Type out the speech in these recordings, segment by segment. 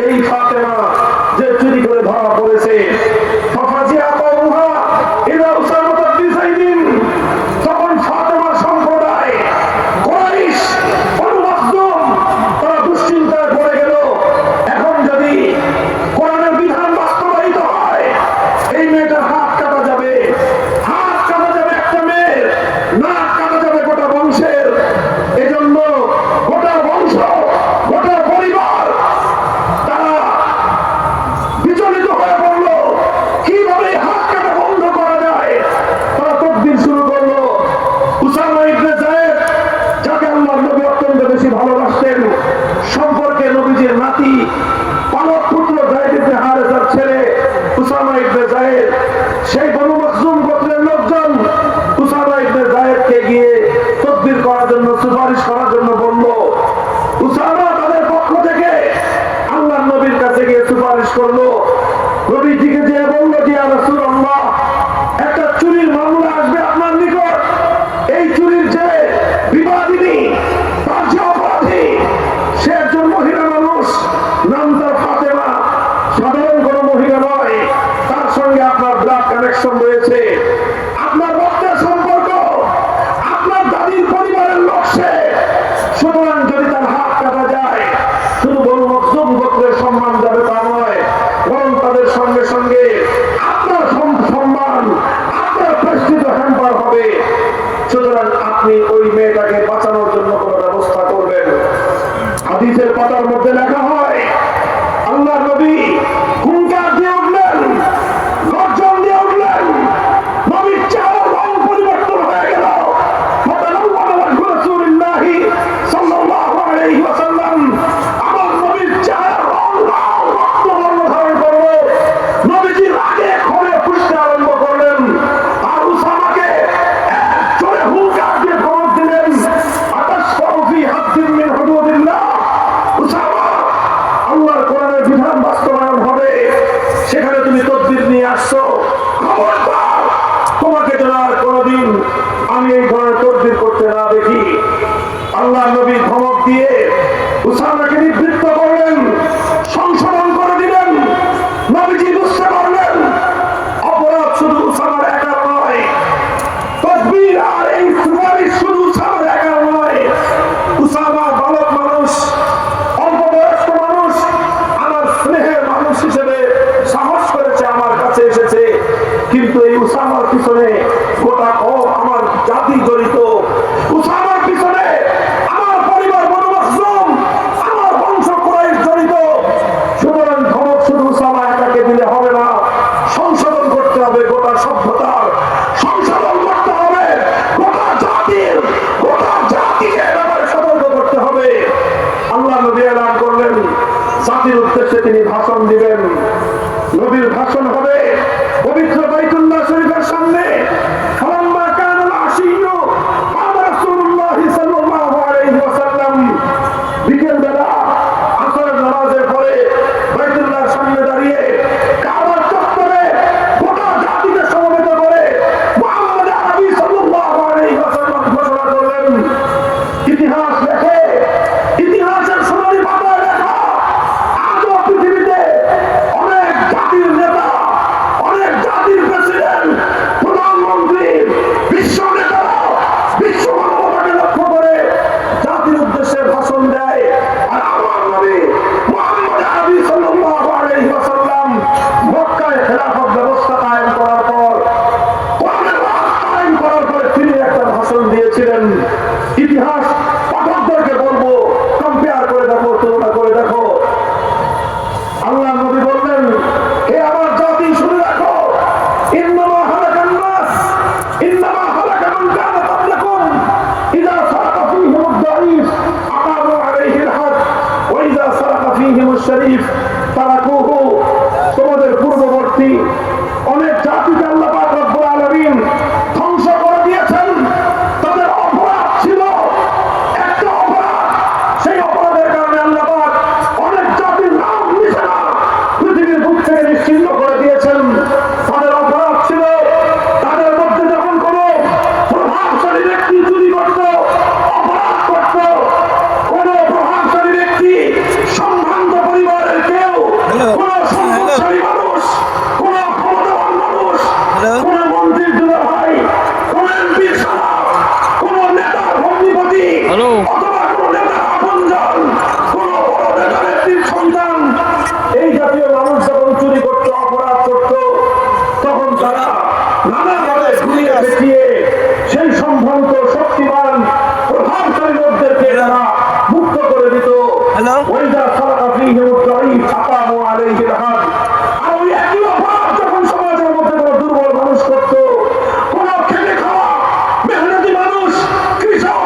এই ফাতেমা যে চুরি করে ধরা পড়েছে, তখন ফাতেমা সম্প্রদায় কুরাইশ বনু মখজুম তারা দুশ্চিন্তায় পড়ে গেল। এখন যদি কোরআনের বিধান বাস্তবায়িত হয়, এই মেয়েটার হাত কাটা যাবে, হাত কাটা যাবে একটা মেয়ের, নাক কাটা যাবে গোটা বংশের। এজন্য গোটা বংশ, গোটা পরিবার তারা বিচলিত হয়ে পড়ল, কিভাবে হাত কাটা বন্ধ করা যায়। তারা তকবীর শুরু করলো। উসামা ইবনে যায়েদ, যাকে আল্লাহর নবী অত্যন্ত বেশি ভালোবাসতেন, সম্পর্কে নবীজির নাতি পালক পুত্র যায়েদ ইবনে হারেসার ছেলে উসামা ইবনে যায়েদ, সেই বনু মখজুম গোত্রের লোকজন উসামা ইবনে যায়েদকে গিয়ে তকবীর করার জন্য, সুপারিশ করার জন্য বলল। উসামা তাদের পক্ষ থেকে আল্লাহর নবীর কাছে গিয়ে সুপারিশ করলো। নবীজিকে যে বললো যে ইয়া রাসূলুল্লাহ, একটা চুরির মামলা আসবে আপনার নিকট। এই চুরির যে বিবাদিনী, তার যে অপরাধী, সে একজন মহিলা মানুষ, নাম তার ফাতেমা, সাধারণ কোনো মহিলা নয়। তার সঙ্গে আপনার ব্লাড কানেকশন রয়েছে, আপনার রক্তের সম্পর্ক, আপনার দাদির পরিবারের লোক সে। সুতরাং যদি তার হাত কাটা যায়, শুধু বনু মখজুম গোত্রের সম্মান যাবে তা নয়, বরং তাদের সঙ্গে সঙ্গে আপনার সম্মান, আপনার প্রেস্টিজও হ্যাম্পার হবে। সুতরাং আপনি ওই মেয়েটাকে বাঁচানোর জন্য কোনো ব্যবস্থা করবেন। হাদিসের পাতার মধ্যে লেখা হয়, আল্লাহর নবী হুঙ্কার দিয়ে উঠলেন, গর্জন দিয়ে উঠলেন। নবীর চেহারার রং পরিবর্তন হয়ে গেল। রাসূলুল্লাহি সাল্লাল্লাহু আলাইহি ওয়াসাল্লাম, আমার নবীর চেহারার রং রক্তবর্ণ ধারণ করলো। নবীজি রাগে ক্ষোভে ফুঁসতে আরম্ভ করলেন, আর উসামাকে জোরে হুঙ্কার দিয়ে ধমক দিলেন, আতাশফাউ ফি হাদ্দিন মিন হুদুদিল্লাহ। উসামা, আল্লাহর কোরআনের বিধান বাস্তবায়ন হবে, সেখানে তুমি তদবির নিয়ে আসছো, খবরদার তোমাকে যেন আর কোনোদিন আমি এই ধরনের তদবির করতে না দেখি। আল্লাহ নবী ধমক দিয়ে উসামাকে নিবৃত্ত করলেন, সংশোধন করে দিলেন। নবীজি বুঝতে পারলেন অপরাধ শুধু উসামার একার নয়, তদবির আর এই সুপারিশ শুধু উসামার একার নয়। উসামা বালক মানুষ, অল্প বয়স্ক মানুষ, আমার স্নেহের মানুষ হিসেবে সাহস করেছে, আমার কাছে এসেছে। কিন্তু এই উসামার পিছনে গোটা আমার জাতি জড়িত, উসামার পিছনে আমার পরিবার বনু মখজুম, আমার বংশ কুরাইশ জড়িত। সুতরাং ধমক শুধু উসামা একাকে দিলে হবে না, সংশোধন করতে হবে গোটা সভ্যতার, সংশোধন করতে হবে গোটা জাতির, গোটা জাতিকে এ ব্যাপারে সতর্ক করতে হবে। আল্লাহ নবী এলান করলেন, জাতির উদ্দেশ্যে তিনি ভাষণ দিবেন। নবীর ভাষণ হবে পবিত্র বাইতুল্লাহ শরীফের সামনে। ফালাম্মা কানাল আশিয়্যু ক্বালা রাসূলুল্লাহি সাল্লাল্লাহু আলাইহি ওয়াসাল্লাম, বিকেল বেলা আসরের নামাজের পরে বাইতুল্লাহর সামনে দাঁড়িয়ে কাবার চত্বরে গোটা জাতিকে সমবেত করে মুহাম্মদ আরবি সাল্লাল্লাহু আলাইহি ওয়াসাল্লাম ঘোষণা করলেন, ইতিহাস লেখে, ইতিহাসের সোনালী পাতায় লেখা, আজও পৃথিবীতে অনেক জাতির নেতা, অনেক জাতির প্রেসিডেন্ট, প্রধানমন্ত্রী, বিশ্ব নেতারা বিশ্ব মানবতাকে লক্ষ্য করে জাতির উদ্দেশ্যে ভাষণ দেয়। আর আমার নবী মুহাম্মদ আরবি সাল্লাল্লাহু আলাইহি ওয়াসাল্লাম মক্কায় খেলাফত ব্যবস্থা কায়েম করার পর, কোরআনের রাজ কায়েম করার পরে তিনি একটা ভাষণ দিয়েছিলেন। ইতিহাস পাঠকদেরকে বলবো, কম্পেয়ার করে দেখো, তুলনা করে দেখো। আল্লাহ নবী বললেন, হে আমার জাতি শুনে রাখো, ইন্নামা হালাকান নাস, ইন্নামা হালাকা মান কানা ক্বাবলাকুম, ইযা সারাকা ফীহিমুদ দাঈফ আকামু আলাইহিল হাদ, ওয়া ইযা সারাকা ফীহিমুশ শরীফ তারাকুহু। তোমাদের পূর্ববর্তী অনেক জাতিকে আল্লাহ পাক রব্বুল আলামিন ধ্বংস করে দিয়েছেন। তাদের অপরাধ ছিল একটা অপরাধ, সেই অপরাধের কারণে আল্লাহ পাক অনেক জাতির নাম নিশানা পৃথিবীর বুক থেকে নিশ্চিহ্ন করে দিয়েছেন। তাদের অপরাধ ছিল, তাদের মধ্যে যখন কোন প্রভাবশালী ব্যক্তি চুরি করত, অপরাধ করত, কোন প্রভাবশালী ব্যক্তি সম্ভ্রান্ত পরিবারের কেউ কোন সম্পদশালী মানুষ, কোন ক্ষমতাবান মানুষ, কোন মন্ত্রীর দুলা ভাই, কোন এমপির সারা, কোন নেতার ভগ্নিপতি অথবা কোন নেতার আপনজন, কোন বড় নেতা নেত্রীর সন্তান, এই জাতীয় মানুষ যখন চুরি করতো, অপরাধ করতো, তখন তারা নানাভাবে ঘুরিয়ে দেখিয়ে সেই সম্ভ্রান্ত শক্তিমান প্রভাবশালী লোকদেরকে তারা মুক্ত করে দিত। ওইটা সারা ফিহি উদ্দাঈফ আকামু আলাইহিল হাদ। আর ওই একই অপরাধ যখন সমাজের মধ্যে কোনো দুর্বল মানুষ করতো, কোনো খেটে খাওয়া মেহনতি মানুষ, কৃষক,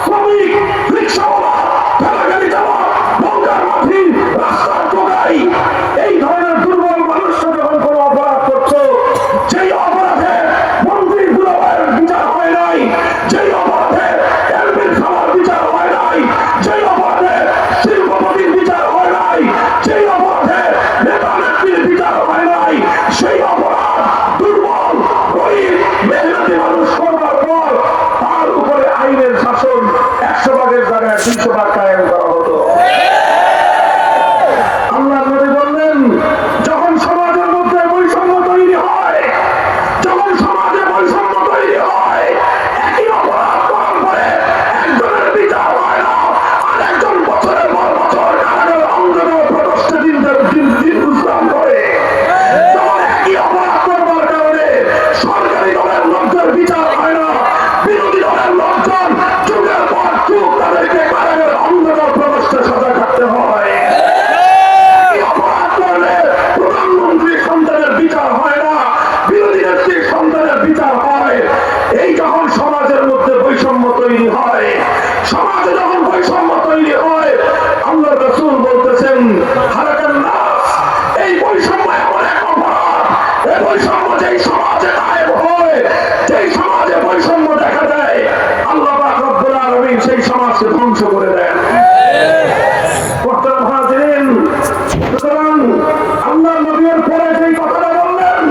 শ্রমিক, রিক্সাওয়ালা, ঠেলাগাড়ি চালক, বঙ্গার মাঝি, রাস্তার টোকাই, এই ধরনের দুর্বল মানুষরা যখন কোনো অপরাধ করতো, যেই অপরাধে মন্ত্রীর দুলাভাইয়ের বিচার হয় নাই, যেই অপরাধে এমপির সবার বিচার হয় নাই, যেই অপরাধে শিল্পপতির বিচার হয় নাই, যেই অপরাধে নেতা নেত্রীর বিচার হয় নাই, সেই অপরাধ দুর্বল গরিব মেহনতি মানুষ করবার পর তার উপরে আইনের শাসন 100 ভাগের জায়গায় 200 ভাগ কায়েম করা হতো। আল্লাহ নবী বললেন, যখন সমাজের মধ্যে বৈষম্য তৈরি হয়, যখন সমাজে বৈষম্য তৈরি হয়, একই অপরাধ করার পরে একজনের বিচার হয় না, আর একজন বছরের পর বছর কারাগারে অন্ধকার প্রকোষ্ঠে দিন বিশ্রাম করে, তখন একই অপরাধ করবার কারণে সরকারি দলের লোকদের বিচার হয় না, বিরোধী দলের লোকজন যুগের পর যুগ তাদেরকে কারাগারে অন্ধকার প্রকোষ্ঠে সাজা কাটতে হয়। অপরাধ করলে প্রধানমন্ত্রীর সন্তানের বিচার হয় না, বিরোধী নেত্রীর সন্তানের বিচার হয়। এই যখন সমাজের মধ্যে বৈষম্য তৈরি হয়, সমাজে যখন বৈষম্য তৈরি হয়, আল্লাহ রাসূল বলতেছেন, হারাকান নাস, এই বৈষম্য এমন এক অপরাধ, এই বৈষম্য যেই সমাজে গায়েব হয়, যেই সমাজে বৈষম্য দেখা দেয়, আল্লাহ পাক রব্বুল আলামিন সেই সমাজকে ধ্বংস করে দেন। সুতরাং আল্লাহ নবীর পরে যেই কথাটা বললেন,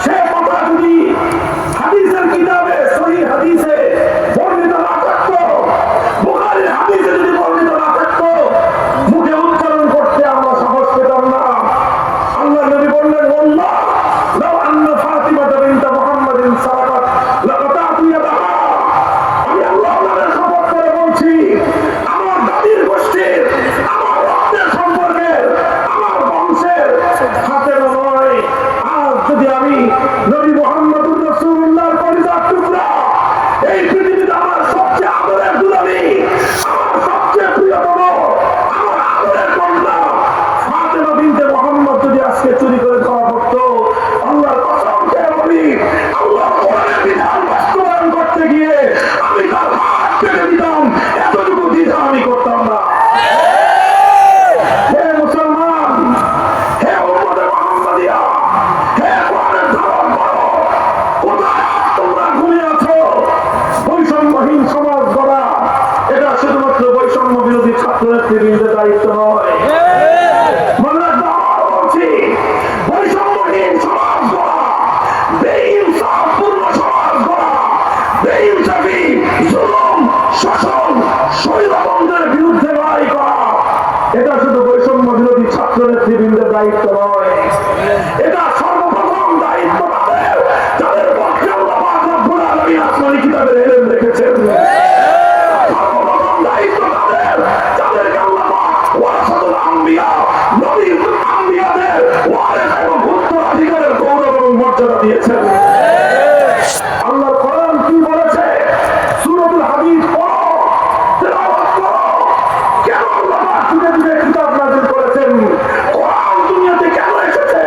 সে কথা যদি হাদিসের কিতাবে সহিহ হাদিসে বর্ণিত না থাকতো, বুখারীর হাদিসে যদি বর্ণিত না থাকতো, মুখে উচ্চারণ করতে আমরা সাহস পেতাম না। আল্লাহ নবী বললেন, আল্লাহ লাউ আন্না ফাতিমাতা বিনত মুহাম্মাদিন সারাকাত লাকাতাতু ইয়াদাহা। আমি আল্লাহর নামে শপথ করে বলছি, আমার দাদির গোষ্ঠীর, আমার রক্তের সম্পর্কের, আমার বংশের হাতে নয়, আজ যদি আমি নবী মুহাম্মদুর রাসূলুল্লাহর পরিবার টুকরা, এই পৃথিবীতে আমার সবচেয়ে আদরের দুলালী, আমার সবচেয়ে প্রিয়তম, আমার আদরের কন্যা ফাতেমা বিনতে মুহাম্মদ যদি আজকে চুরি করে খাওয়া পড়তো, আল্লাহর কসম খেয়ে বলি, আল্লাহ কোরআনের বিধান বাস্তবায়ন করতে গিয়ে আমি তার হাত কেটে দিতাম, এতটুকু দ্বিধা আমি করতাম না। হে মুসলমান, হে উম্মতে মুহাম্মাদিয়া, হে কোরআনের ধারণ করো, কোথায় তোমরা ঘুমিয়ে আছো? বৈষম্যহীন সমাজ গড়া, এটা শুধুমাত্র বৈষম্য বিরোধী ছাত্র নেতৃবৃন্দের দায়িত্ব নয়। মনে রাখতে আবার বলছি, বৈষম্যহীন সমাজ গড়া, বেইনসাফপূর্ণ সমাজ গড়া, বেইনসাফি, জুলুম, শাসন, স্বৈরতন্ত্রের বিরুদ্ধে লড়াই করা, এটা শুধু বৈষম্য বিরোধী ছাত্র নেতৃবৃন্দের দায়িত্ব নয়, এটা সর্বপ্রথম দায়িত্ব তাদের, যাদের পক্ষে আল্লাহ পাক রব্বুল আলামিন আসমানী কিতাবের ইলম রেখেছেন। সর্বপ্রথম দায়িত্ব তাদের, যাদেরকে আল্লাহ পাক ওয়ারাসাতুল আম্বিয়া, নবীর আম্বিয়াদের ওয়ারিস এবং উত্তরাধিকারের গৌরব এবং মর্যাদা দিয়েছেন। আল্লাহর কোরআন কি বলেছে? সূরাতুল হাদীদ পড়ো, তেলাওয়াত করো। কেন আল্লাহ পাক যুগে যুগে কিতাব নাযিল করেছেন? কোরআন দুনিয়াতে কেন এসেছে?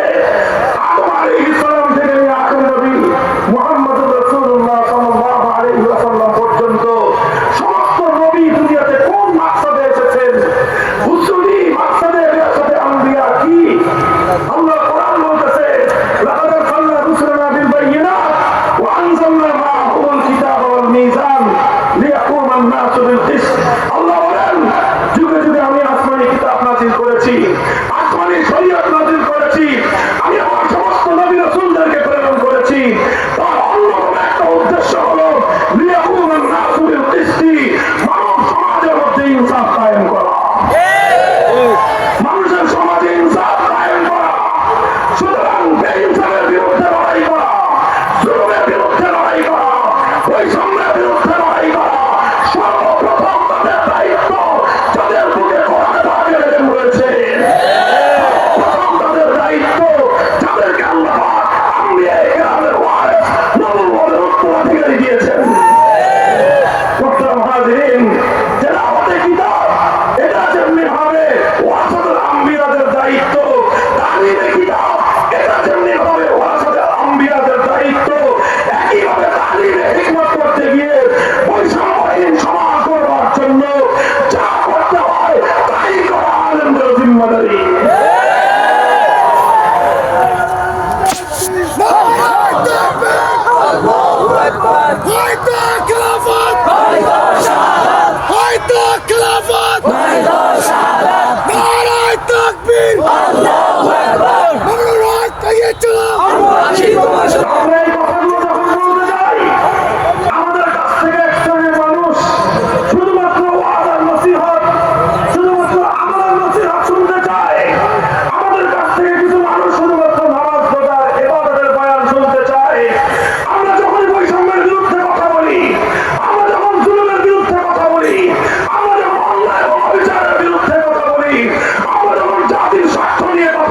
আদম আলাইহিস সালাম থেকে নিয়ে আখির নবী মুহাম্মদুর রাসূলুল্লাহ সাল্লাল্লাহু আলাইহি ওয়াসাল্লাম পর্যন্ত সমস্ত নবী দুনিয়াতে কোন মাকসাদে এসেছেন? উসুলি মাকসাদে বিআসাতে আম্বিয়া কি? আল্লাহ কোরআন বলতেছে, লাকাদ আরসালনা রুসুলানা বিল বায়িনাত ওয়া আনজালনা মাআহুমুল কিতাবা ওয়াল মিজান লিয়াকুমা আন-নাসু বিল কিসত। আল্লাহ বলেন, যুগে যুগে আমি আসমানি কিতাব নাযিল করেছি, আসমানি শরীয়ত নাযিল করেছি, আমি আমার সমস্ত নবী রাসূলদেরকে প্রেরণ করেছি। তার অন্যতম একটা উদ্দেশ্য হলো লিয়াকুমা আন-নাসু বিল কিসত, মানব সমাজের মধ্যে ইনসাফ কায়েম করা, মানুষের সমাজে ইনসাফ কায়েম হয়তো খেলাফত হয়তো খেলাফত নারায়ে তাকবীর আমরা রাত এগিয়ে চলো আমরা এই কথাগুলো যখন বলতে যাই, আমাদের কাছ থেকে এক শ্রেণীর মানুষ শুধুমাত্র ওয়াদার নসিহত, শুধুমাত্র আমলের নসিহত শুনতে চায়। আমাদের কাছ থেকে কিছু মানুষ শুধুমাত্র নামাজ রোজার ইবাদতের বয়ান শুনতে চায়। আমরা যখন বৈষম্যের বিরুদ্ধে কথা বলি, আমরা যখন জুলুমের বিরুদ্ধে কথা বলি, আমরা যখন অন্যায় এবং অবিচারের বিরুদ্ধে কথা বলি, আমরা যখন জাতির স্বার্থ নিয়ে কথা